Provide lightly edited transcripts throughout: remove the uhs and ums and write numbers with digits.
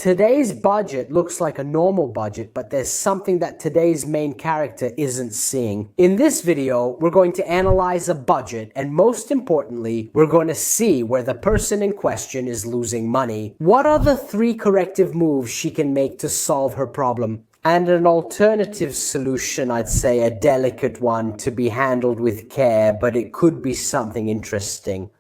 Today's budget looks like a normal budget, but there's something that today's main character isn't seeing. In this video, we're going to analyze a budget, and most importantly, we're going to see where the person in question is losing money. What are the 3 corrective moves she can make to solve her problem? And an alternative solution, I'd say a delicate one to be handled with care, but it could be something interesting.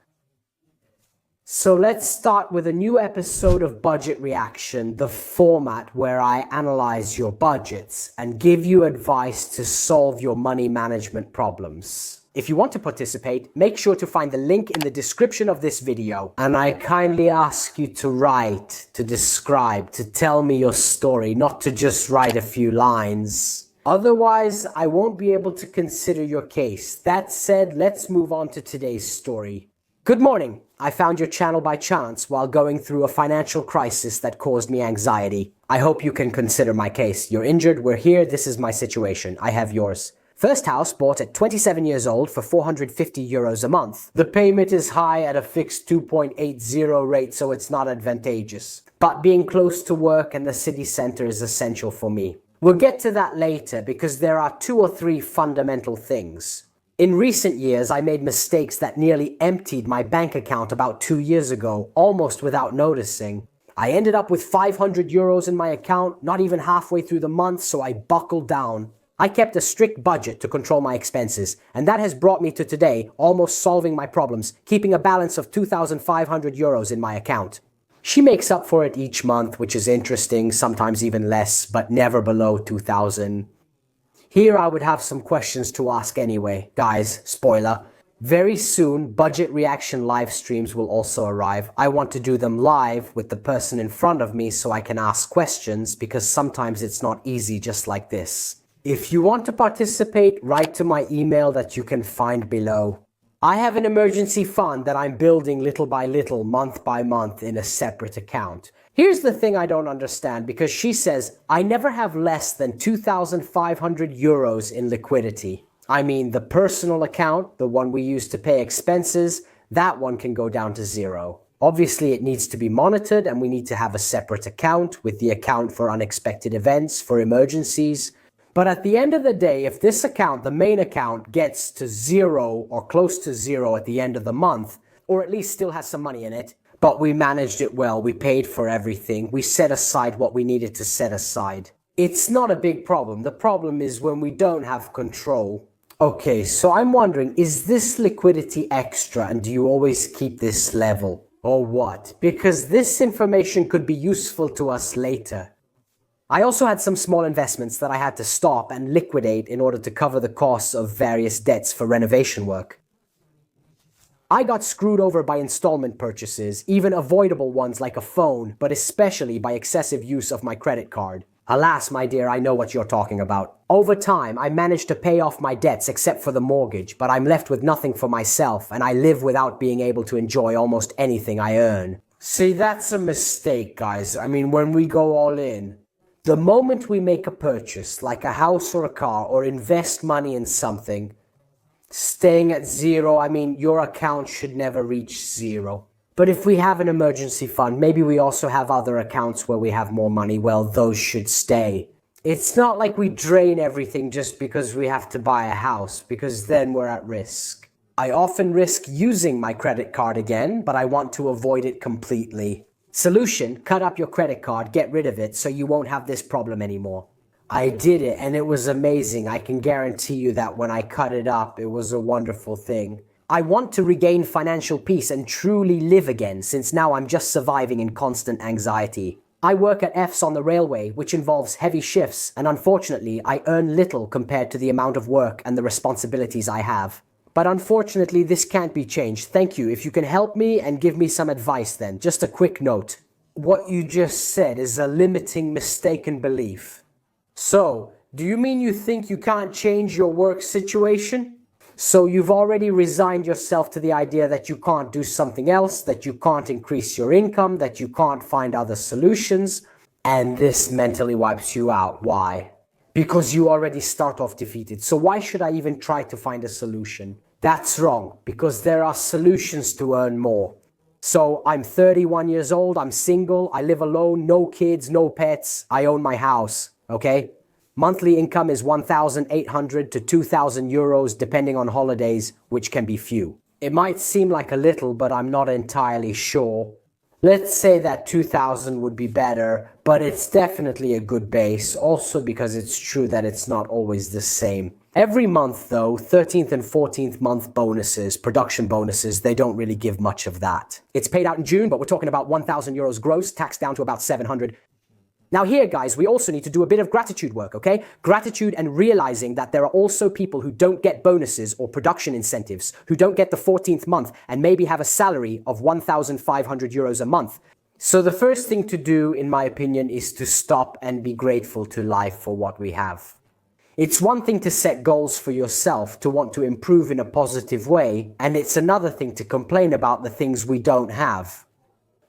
So let's start with a new episode of Budget Reaction, the format where I analyze your budgets and give you advice to solve your money management problems. If you want to participate, make sure to find the link in the description of this video. And I kindly ask you to write, to describe, to tell me your story, not to just write a few lines. Otherwise, I won't be able to consider your case. That said, let's move on to today's story. Good morning. I found your channel by chance while going through a financial crisis that caused me anxiety. I hope you can consider my case. You're injured, we're here, this is my situation. I have yours. First house bought at 27 years old for 450 euros a month. The payment is high at a fixed 2.80 rate, so it's not advantageous. But being close to work and the city center is essential for me. We'll get to that later because there are 2 or 3 fundamental things. In recent years, I made mistakes that nearly emptied my bank account about 2 years ago, almost without noticing. I ended up with 500 euros in my account, not even halfway through the month, so I buckled down. I kept a strict budget to control my expenses, and that has brought me to today, almost solving my problems, keeping a balance of 2,500 euros in my account. She makes up for it each month, which is interesting, sometimes even less, but never below 2,000. Here I would have some questions to ask anyway. Guys, spoiler. Very soon, Budget Reaction live streams will also arrive. I want to do them live with the person in front of me so I can ask questions because sometimes it's not easy just like this. If you want to participate, write to my email that you can find below. I have an emergency fund that I'm building little by little, month by month in a separate account. Here's the thing I don't understand because she says, I never have less than 2,500 euros in liquidity. I mean, the personal account, the one we use to pay expenses, that one can go down to 0. Obviously, it needs to be monitored and we need to have a separate account with the account for unexpected events, for emergencies. But at the end of the day, if this account, the main account, gets to 0 or close to 0 at the end of the month, or at least still has some money in it, but we managed it well, we paid for everything, we set aside what we needed to set aside. It's not a big problem. The problem is when we don't have control. Okay, so I'm wondering, is this liquidity extra and do you always keep this level? Or what? Because this information could be useful to us later. I also had some small investments that I had to stop and liquidate in order to cover the costs of various debts for renovation work. I got screwed over by installment purchases, even avoidable ones like a phone, but especially by excessive use of my credit card. Alas, my dear, I know what you're talking about. Over time, I managed to pay off my debts except for the mortgage, but I'm left with nothing for myself, and I live without being able to enjoy almost anything I earn. See, that's a mistake, guys. I mean, when we go all in. The moment we make a purchase, like a house or a car, or invest money in something, staying at 0, I mean, your account should never reach 0. But if we have an emergency fund, maybe we also have other accounts where we have more money, well, those should stay. It's not like we drain everything just because we have to buy a house, because then we're at risk. I often risk using my credit card again, but I want to avoid it completely. Solution, cut up your credit card, get rid of it so you won't have this problem anymore. I did it and it was amazing. I can guarantee you that when I cut it up, it was a wonderful thing. I want to regain financial peace and truly live again since now I'm just surviving in constant anxiety. I work at F's on the railway, which involves heavy shifts, and unfortunately, I earn little compared to the amount of work and the responsibilities I have. But unfortunately, this can't be changed. Thank you. If you can help me and give me some advice then. Just a quick note. What you just said is a limiting mistaken belief. So, do you mean you think you can't change your work situation? So you've already resigned yourself to the idea that you can't do something else, that you can't increase your income, that you can't find other solutions, and this mentally wipes you out. Why? Because you already start off defeated. So why should I even try to find a solution? That's wrong, because there are solutions to earn more. So I'm 31 years old, I'm single, I live alone, no kids, no pets, I own my house, okay? Monthly income is 1,800 to 2,000 euros depending on holidays, which can be few. It might seem like a little, but I'm not entirely sure. Let's say that 2,000 would be better, but it's definitely a good base, also because it's true that it's not always the same. Every month though, 13th and 14th month bonuses, production bonuses, they don't really give much of that. It's paid out in June, but we're talking about 1,000 euros gross, taxed down to about 700. Now here, guys, we also need to do a bit of gratitude work, okay? Gratitude and realizing that there are also people who don't get bonuses or production incentives, who don't get the 14th month and maybe have a salary of 1,500 euros a month. So the first thing to do, in my opinion, is to stop and be grateful to life for what we have. It's one thing to set goals for yourself, to want to improve in a positive way, and it's another thing to complain about the things we don't have.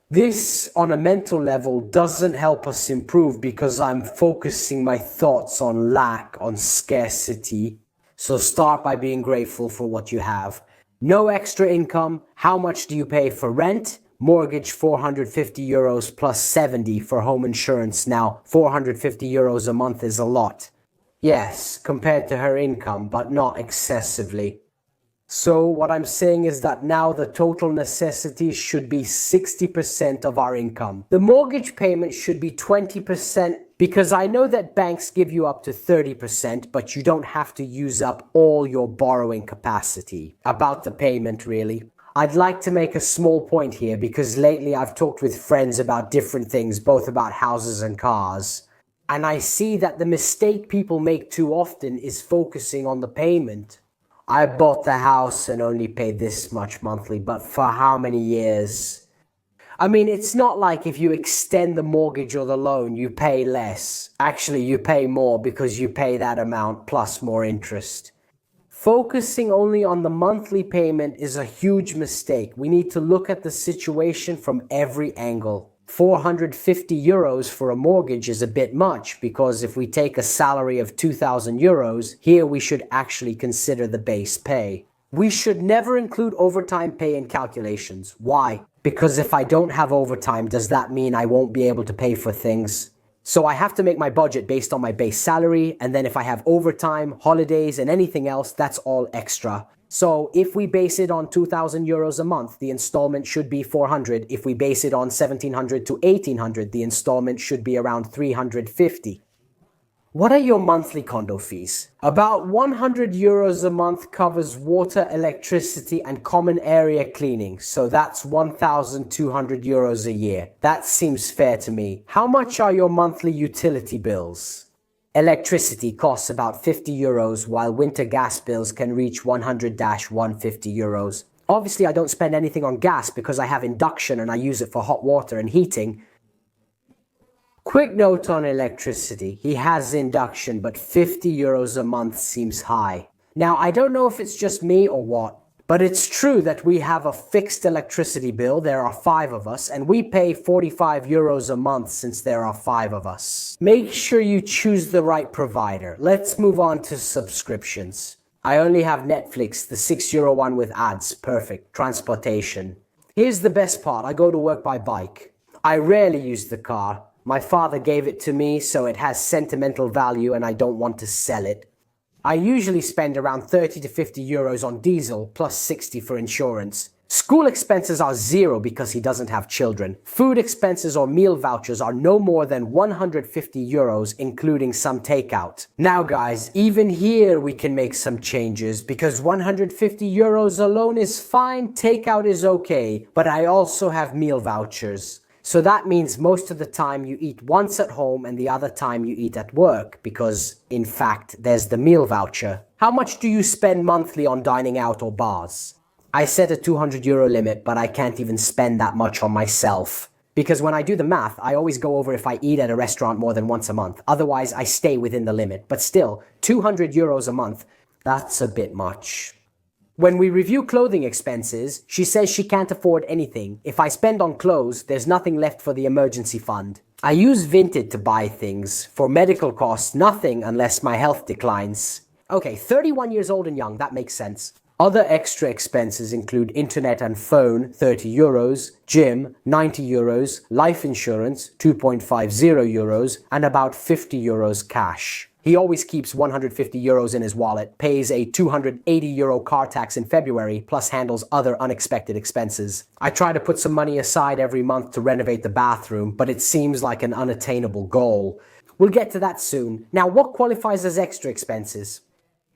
This, on a mental level, doesn't help us improve because I'm focusing my thoughts on lack, on scarcity. So start by being grateful for what you have. No extra income. How much do you pay for rent? Mortgage 450 euros plus 70 for home insurance. Now, 450 euros a month is a lot. Yes, compared to her income, but not excessively. So what I'm saying is that now the total necessities should be 60% of our income. The mortgage payment should be 20% because I know that banks give you up to 30%, but you don't have to use up all your borrowing capacity. About the payment, really. I'd like to make a small point here because lately I've talked with friends about different things, both about houses and cars. And I see that the mistake people make too often is focusing on the payment. I bought the house and only paid this much monthly, but for how many years? I mean, it's not like if you extend the mortgage or the loan, you pay less. Actually, you pay more because you pay that amount plus more interest. Focusing only on the monthly payment is a huge mistake. We need to look at the situation from every angle. 450 euros for a mortgage is a bit much because if we take a salary of 2,000 euros, here we should actually consider the base pay. We should never include overtime pay in calculations. Why? Because if I don't have overtime, does that mean I won't be able to pay for things? So I have to make my budget based on my base salary, and then if I have overtime, holidays, and anything else, that's all extra. So if we base it on 2,000 euros a month, the installment should be 400. If we base it on 1,700 to 1,800, the installment should be around 350. What are your monthly condo fees? About 100 euros a month covers water, electricity, and common area cleaning. So that's 1,200 euros a year. That seems fair to me. How much are your monthly utility bills? Electricity costs about 50 euros, while winter gas bills can reach 100-150 euros. Obviously, I don't spend anything on gas because I have induction and I use it for hot water and heating. Quick note on electricity. He has induction, but 50 euros a month seems high. Now, I don't know if it's just me or what, but it's true that we have a fixed electricity bill. There are 5 of us, and we pay 45 euros a month since there are 5 of us. Make sure you choose the right provider. Let's move on to subscriptions. I only have Netflix, the €6 one with ads. Perfect. Transportation. Here's the best part. I go to work by bike. I rarely use the car. My father gave it to me, so it has sentimental value and I don't want to sell it. I usually spend around 30 to 50 euros on diesel, plus 60 for insurance. School expenses are 0 because he doesn't have children. Food expenses or meal vouchers are no more than 150 euros, including some takeout. Now guys, even here we can make some changes because 150 euros alone is fine, takeout is okay, but I also have meal vouchers. So that means most of the time you eat once at home and the other time you eat at work because, in fact, there's the meal voucher. How much do you spend monthly on dining out or bars? I set a 200 euro limit, but I can't even spend that much on myself. Because when I do the math, I always go over if I eat at a restaurant more than once a month. Otherwise, I stay within the limit. But still, 200 euros a month, that's a bit much. When we review clothing expenses, she says she can't afford anything. If I spend on clothes, there's nothing left for the emergency fund. I use Vinted to buy things. For medical costs, nothing unless my health declines. Okay, 31 years old and young, that makes sense. Other extra expenses include internet and phone, €30, gym, €90, life insurance, €2.50, and about €50 cash. He always keeps €150 in his wallet, pays a €280 car tax in February, plus handles other unexpected expenses. I try to put some money aside every month to renovate the bathroom, but it seems like an unattainable goal. We'll get to that soon. Now, what qualifies as extra expenses?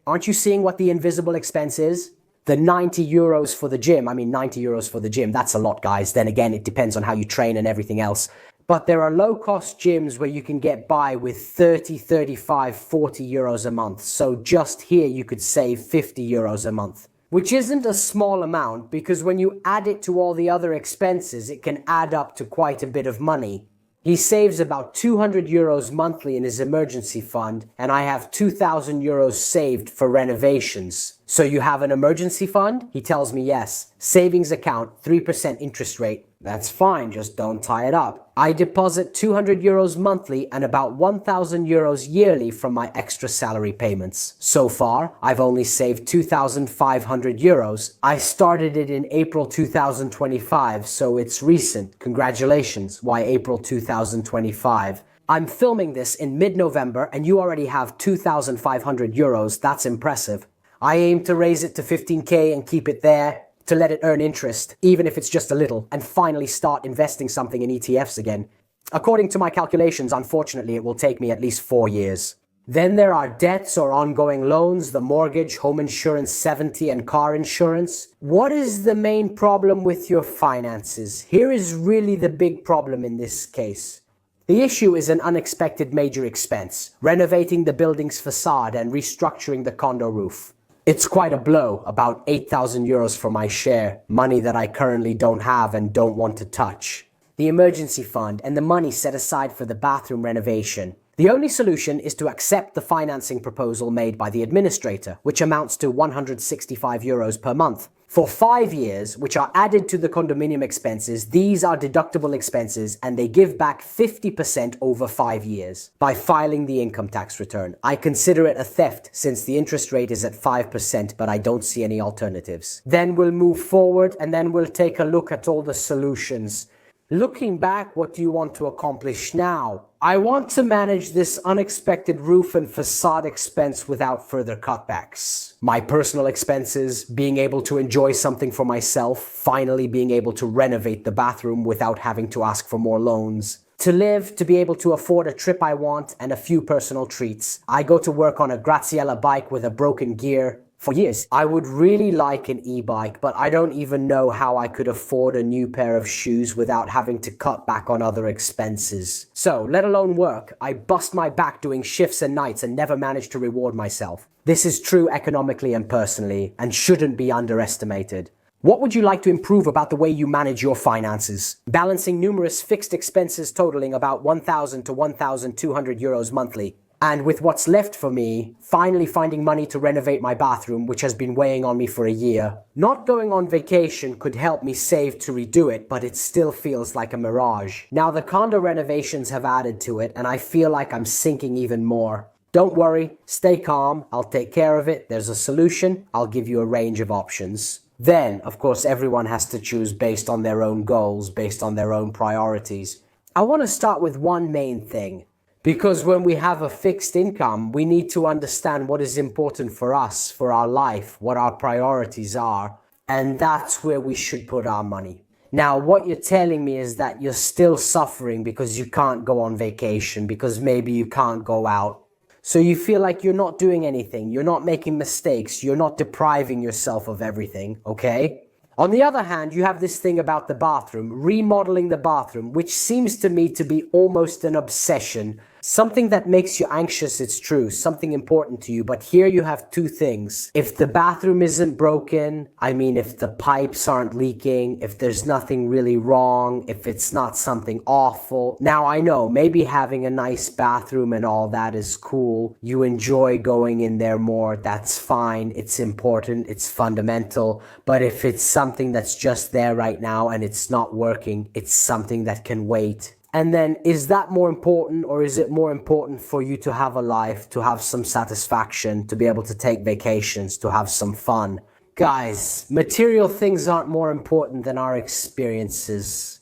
Aren't you seeing what the invisible expense is? The €90 for the gym. I mean, €90 for the gym. That's a lot, guys. Then again, it depends on how you train and everything else. But there are low-cost gyms where you can get by with 30, 35, 40 euros a month. So just here you could save 50 euros a month, which isn't a small amount because when you add it to all the other expenses, it can add up to quite a bit of money. He saves about 200 euros monthly in his emergency fund, and I have 2,000 euros saved for renovations. So you have an emergency fund? He tells me yes. Savings account, 3% interest rate. That's fine, just don't tie it up. I deposit 200 euros monthly and about 1,000 euros yearly from my extra salary payments. So far, I've only saved 2,500 euros. I started it in April 2025, so it's recent. Congratulations. Why April 2025? I'm filming this in mid-November and you already have 2,500 euros. That's impressive. I aim to raise it to 15K and keep it there, to let it earn interest, even if it's just a little, and finally start investing something in ETFs again. According to my calculations, unfortunately, it will take me at least 4 years. Then there are debts or ongoing loans, the mortgage, home insurance 70, and car insurance. What is the main problem with your finances? Here is really the big problem in this case. The issue is an unexpected major expense, renovating the building's facade and restructuring the condo roof. It's quite a blow, about 8,000 euros for my share, money that I currently don't have and don't want to touch. The emergency fund and the money set aside for the bathroom renovation. The only solution is to accept the financing proposal made by the administrator, which amounts to 165 euros per month. For 5 years, which are added to the condominium expenses, these are deductible expenses and they give back 50% over 5 years by filing the income tax return. I consider it a theft since the interest rate is at 5%, but I don't see any alternatives. Then we'll move forward and then we'll take a look at all the solutions. Looking back, what do you want to accomplish now? I want to manage this unexpected roof and facade expense without further cutbacks. My personal expenses, being able to enjoy something for myself, finally being able to renovate the bathroom without having to ask for more loans. To live, to be able to afford a trip I want and a few personal treats. I go to work on a Graziella bike with a broken gear. For years, I would really like an e-bike, but I don't even know how I could afford a new pair of shoes without having to cut back on other expenses. So, let alone work, I bust my back doing shifts and nights and never manage to reward myself. This is true economically and personally, and shouldn't be underestimated. What would you like to improve about the way you manage your finances? Balancing numerous fixed expenses totaling about 1,000 to 1,200 euros monthly. And with what's left for me, finally finding money to renovate my bathroom, which has been weighing on me for a year. Not going on vacation could help me save to redo it, but it still feels like a mirage. Now the condo renovations have added to it, and I feel like I'm sinking even more. Don't worry, stay calm, I'll take care of it. There's a solution, I'll give you a range of options. Then, of course, everyone has to choose based on their own goals, based on their own priorities. I want to start with one main thing. Because when we have a fixed income, we need to understand what is important for us, for our life, what our priorities are, and that's where we should put our money. Now, what you're telling me is that you're still suffering because you can't go on vacation, because maybe you can't go out. So you feel like you're not doing anything, you're not making mistakes, you're not depriving yourself of everything, okay? On the other hand, you have this thing about the bathroom, remodeling the bathroom, which seems to me to be almost an obsession. Something that makes you anxious, it's true, something important to you, but here you have two things. If the bathroom isn't broken, if the pipes aren't leaking, if there's nothing really wrong, if it's not something awful. Now I know, maybe having a nice bathroom and all that is cool. You enjoy going in there more, that's fine, it's important, it's fundamental. But if it's something that's just there right now and it's not working, it's something that can wait. And then, is that more important, or is it more important for you to have a life, to have some satisfaction, to be able to take vacations, to have some fun? Guys, material things aren't more important than our experiences.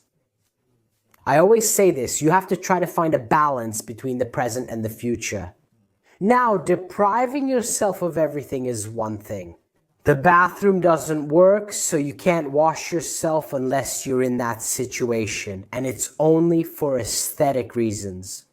I always say this, you have to try to find a balance between the present and the future. Now, depriving yourself of everything is one thing. The bathroom doesn't work, so you can't wash yourself unless you're in that situation, and it's only for aesthetic reasons.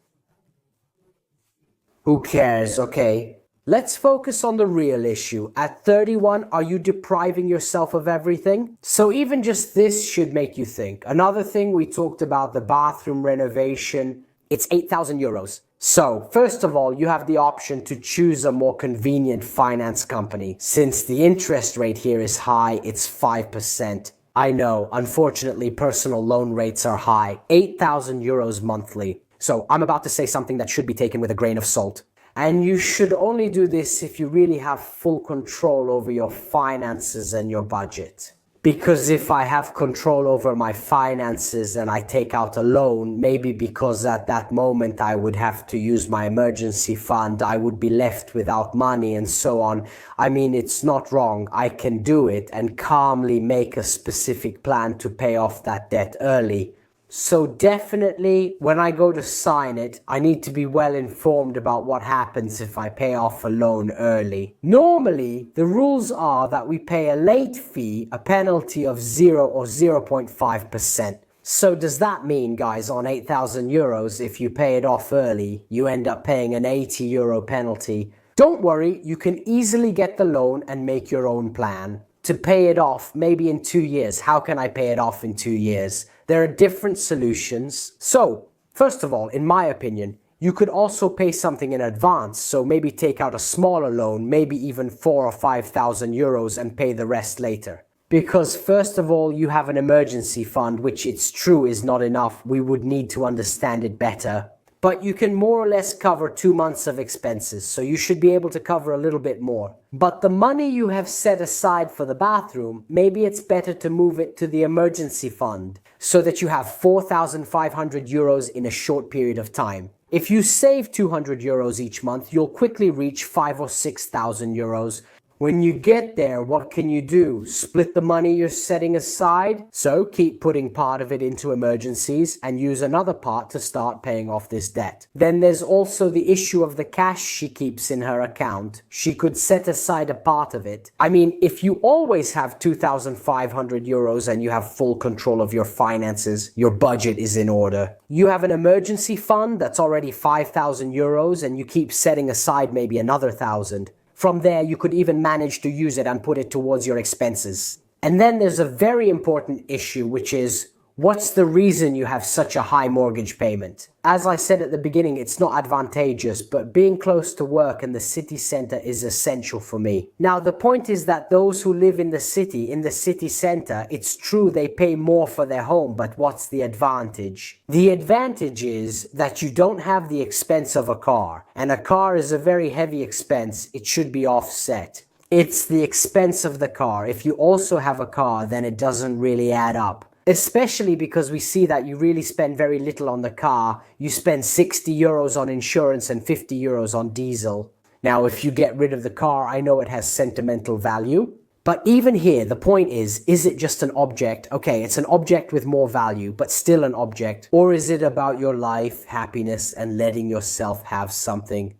Who cares, okay? Let's focus on the real issue. At 31, are you depriving yourself of everything? So even just this should make you think. Another thing we talked about, the bathroom renovation, it's 8,000 euros. So, first of all, you have the option to choose a more convenient finance company. Since the interest rate here is high, it's 5%. I know, unfortunately, personal loan rates are high, 8,000 euros monthly. So, I'm about to say something that should be taken with a grain of salt. And you should only do this if you really have full control over your finances and your budget. Because if I have control over my finances and I take out a loan, maybe because at that moment I would have to use my emergency fund, I would be left without money and so on. I mean, it's not wrong. I can do it and calmly make a specific plan to pay off that debt early. So definitely, when I go to sign it, I need to be well informed about what happens if I pay off a loan early. Normally, the rules are that we pay a late fee, a penalty of 0 or 0.5%. So does that mean, guys, on 8,000 euros, if you pay it off early, you end up paying an 80 euro penalty? Don't worry, you can easily get the loan and make your own plan. To pay it off, maybe in 2 years. How can I pay it off in 2 years? There are different solutions. So, first of all, in my opinion, you could also pay something in advance. So maybe take out a smaller loan, maybe even 4,000 or 5,000 euros and pay the rest later. Because first of all, you have an emergency fund, which it's true is not enough. We would need to understand it better. But you can more or less cover 2 months of expenses, so you should be able to cover a little bit more. But the money you have set aside for the bathroom, maybe it's better to move it to the emergency fund, so that you have 4,500 euros in a short period of time. If you save 200 euros each month, you'll quickly reach 5,000 or 6,000 euros. When you get there, what can you do? Split the money you're setting aside? So keep putting part of it into emergencies and use another part to start paying off this debt. Then there's also the issue of the cash she keeps in her account. She could set aside a part of it. I mean, if you always have 2,500 euros and you have full control of your finances, your budget is in order. You have an emergency fund that's already 5,000 euros and you keep setting aside maybe another 1,000. From there, you could even manage to use it and put it towards your expenses. And then there's a very important issue, which is, what's the reason you have such a high mortgage payment? As I said at the beginning, it's not advantageous, but being close to work and the city center is essential for me. Now, the point is that those who live in the city center, it's true they pay more for their home, but what's the advantage? The advantage is that you don't have the expense of a car, and a car is a very heavy expense. It should be offset. It's the expense of the car. If you also have a car, then it doesn't really add up. Especially because we see that you really spend very little on the car. You spend 60 euros on insurance and 50 euros on diesel. Now, if you get rid of the car, I know it has sentimental value. But even here, the point is it just an object? Okay, it's an object with more value, but still an object. Or is it about your life, happiness, and letting yourself have something?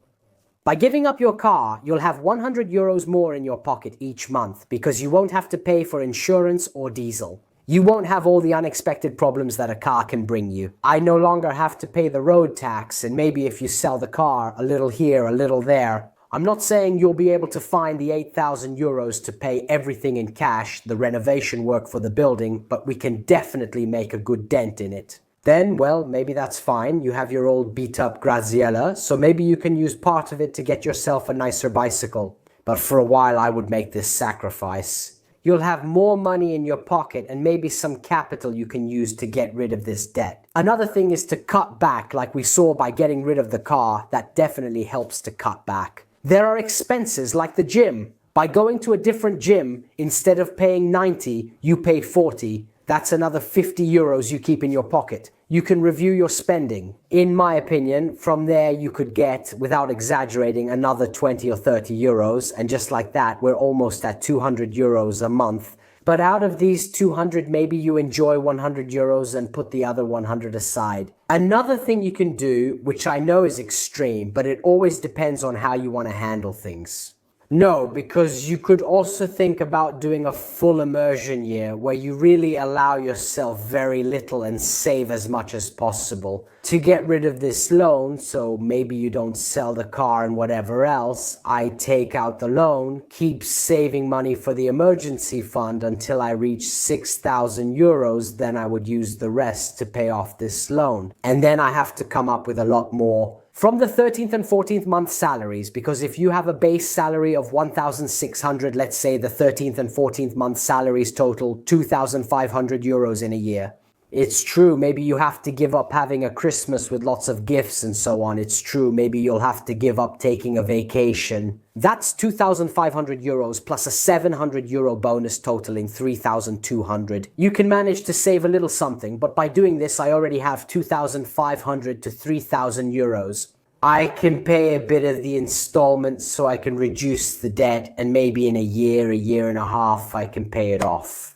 By giving up your car, you'll have 100 euros more in your pocket each month because you won't have to pay for insurance or diesel. You won't have all the unexpected problems that a car can bring you. I no longer have to pay the road tax, and maybe if you sell the car, a little here, a little there. I'm not saying you'll be able to find the 8,000 euros to pay everything in cash, the renovation work for the building, but we can definitely make a good dent in it. Then, well, maybe that's fine. You have your old beat-up Graziella, so maybe you can use part of it to get yourself a nicer bicycle. But for a while, I would make this sacrifice. You'll have more money in your pocket and maybe some capital you can use to get rid of this debt. Another thing is to cut back, like we saw by getting rid of the car. That definitely helps to cut back. There are expenses like the gym. By going to a different gym, instead of paying 90, you pay 40. That's another 50 euros you keep in your pocket. you can review your spending. In my opinion, from there you could get, without exaggerating, another 20 or 30 euros. And just like that, we're almost at 200 euros a month. But out of these 200, maybe you enjoy 100 euros and put the other 100 aside. Another thing you can do, which I know is extreme, but it always depends on how you want to handle things. No, because you could also think about doing a full immersion year where you really allow yourself very little and save as much as possible to get rid of this loan. So maybe you don't sell the car and whatever else. I take out the loan, keep saving money for the emergency fund until I reach 6,000 euros. Then I would use the rest to pay off this loan. And then I have to come up with a lot more from the 13th and 14th month salaries, because if you have a base salary of 1,600, let's say the 13th and 14th month salaries total 2,500 euros in a year. It's true, maybe you have to give up having a Christmas with lots of gifts and so on. It's true, maybe you'll have to give up taking a vacation. That's 2,500 euros plus a 700 euro bonus totaling 3,200. You can manage to save a little something, but by doing this, I already have 2,500 to 3,000 euros. I can pay a bit of the installments so I can reduce the debt, and maybe in a year and a half, I can pay it off.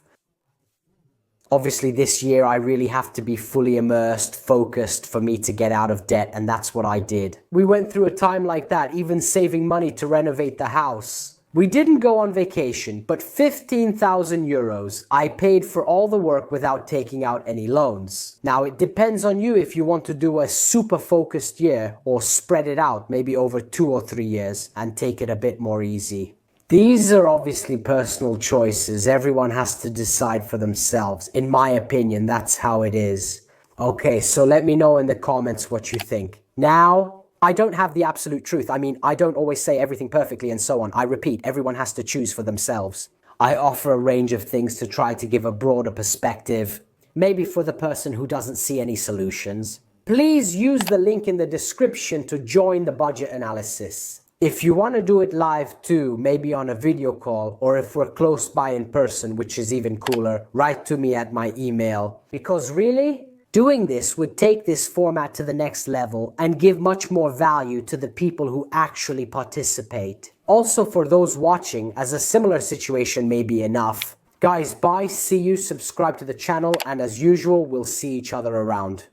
Obviously, this year I really have to be fully immersed, focused for me to get out of debt, and that's what I did. We went through a time like that, even saving money to renovate the house. We didn't go on vacation, but 15,000 euros I paid for all the work without taking out any loans. Now, it depends on you if you want to do a super focused year or spread it out, maybe over 2 or 3 years, and take it a bit more easy. These are obviously personal choices. Everyone has to decide for themselves. In my opinion, that's how it is. Okay, so let me know in the comments what you think. Now, I don't have the absolute truth. I mean, I don't always say everything perfectly and so on. I repeat, everyone has to choose for themselves. I offer a range of things to try to give a broader perspective, maybe for the person who doesn't see any solutions. Please use the link in the description to join the budget analysis. If you want to do it live too, maybe on a video call, or if we're close by in person, which is even cooler, write to me at my email. Because really, doing this would take this format to the next level and give much more value to the people who actually participate. Also for those watching, as a similar situation may be enough. Guys, bye, see you, subscribe to the channel, and as usual, we'll see each other around.